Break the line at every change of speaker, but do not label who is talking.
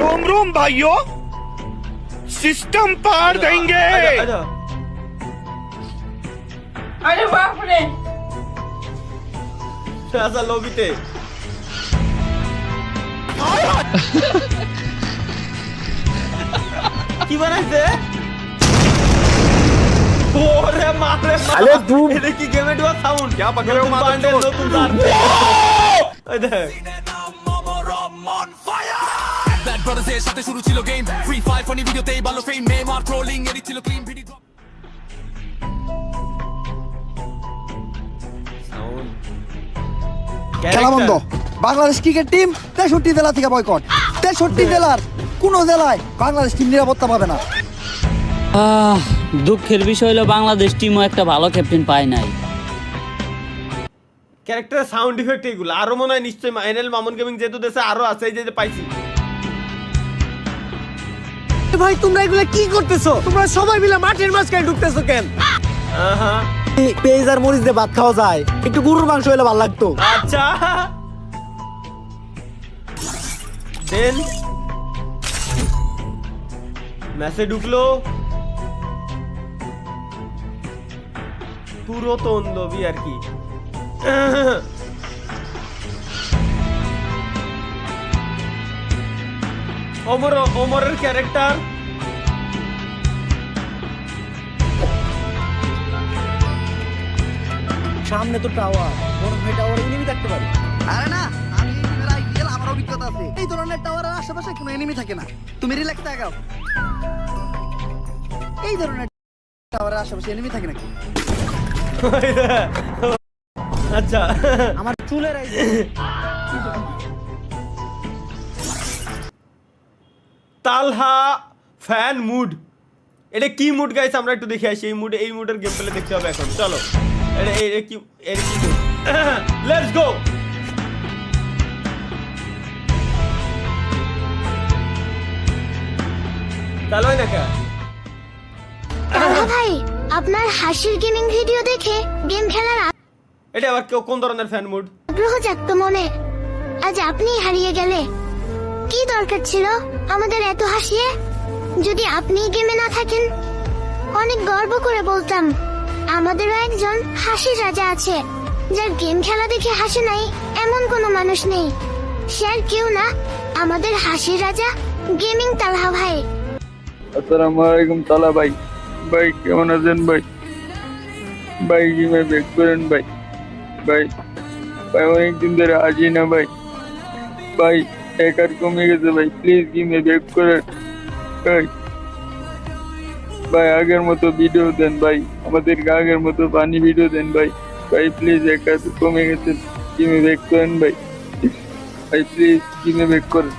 रोम रोम भाइयों, सिस्टम पार देंगे।
अरे बाप रे
আচ্ছা লবিতে কি বানাইছে ওরে মারে
আরে তুই
এটা কি গেমে ডুয়া সাউন্ড
क्या पकड़ रहे हो
বান্ডেল
मादर
নতুন তার ওই দেখ
Bad Brothers এর সাথে শুরু ছিল গেম ফ্রি ফায়ার ফানি ভিডিওতেই ভালো ফেম মেম আর ট্রোলিং এরই ছিল ক্লিন ভিডিও
সাউন্ড
খেলা বন্ধ। বাংলাদেশ ক্রিকেট টিম 63 জেলা থেকে বয়কট। 63 জেলার কোন জেলায় বাংলাদেশ টিম নিরাপত্তা পাবে না।
দুঃখের বিষয় হলো বাংলাদেশ টিমও একটা ভালো ক্যাপ্টেন পায় নাই।
ক্যারেক্টার সাউন্ড ইফেক্ট এগুলো আরো মনে হয় নিশ্চয়ই এনএল মামুন গেমিং যেহেতু দেশে আরো আছে এই যে পাইছি
ভাই তোমরা এগুলা কি করতেছো? তোমরা সবাই মিলে মাঠের মাঝখানে ঢুকতেছো কেন? পেঁয়াজ আর মরিচ দিয়ে ভাত খাওয়া যায়, একটু গরুর মাংস হলে ভালো লাগতো।
আচ্ছা দেন মেসে ঢুকলো পুরো তন্দবি আর কি ওমরের ক্যারেক্টার
সামনে তো টাওয়ার, বড় ভাই টাওয়ার এনিমি থাকতে পারে। আরে না, আমি এই টিমের আইপিএল আমার অভিজ্ঞতা আছে। এই ধরনের টাওয়ারের আশেপাশে কোনো এনিমি থাকে না। তুমি রিল্যাক্স থাকো। এই ধরনের টাওয়ারের আশেপাশে এনিমি থাকে নাকি?
আচ্ছা
আমার চুলের এই
তালহা ফ্যান মুড এটা কি মুড গাইস আমরা একটু দেখে আসি এই মুডের গেম প্লে দেখতে হবে এখন চলো এটা কি লেটস গো চলো না কা
ভাই আপনার হাসির গেমিং ভিডিও দেখে গেম খেলার
এটা আবার কোন ধরনের ফ্যান মুড
আগ্রহ জাগতো মনে। আজ আপনি হারিয়ে গেলে কি দরকার ছিল আমাদের এত হাসিয়ে? যদি আপনি গেমে না থাকেন অনেক গর্ব করে বলতাম আমাদেরও একজন হাসির রাজা আছে, যার গেম খেলা দেখে হাসে নাই এমন কোনো মানুষ নেই। সে আর কেউ না, আমাদের হাসির রাজা গেমিং তালহা ভাই।
আসসালামু আলাইকুম তালা ভাই। ভাই কেমন আছেন ভাই? ভাই গেমে ব্যাক করেন ভাই। ভাই ভাই অনেকদিন ধরে আসি না ভাই। ভাই হ্যাকার কমে গেছে ভাই, প্লিজ গেমে ব্যাক করেন ভাই। ভাই আগের মতো ভিডিও দেন ভাই, আমাদেরকে আগের মতো পানি ভিডিও দেন ভাই। ভাই প্লিজ হ্যাকার কমে গেছে, গেমে ব্যাক করেন ভাই। ভাই প্লিজ গেমে ব্যাক করেন।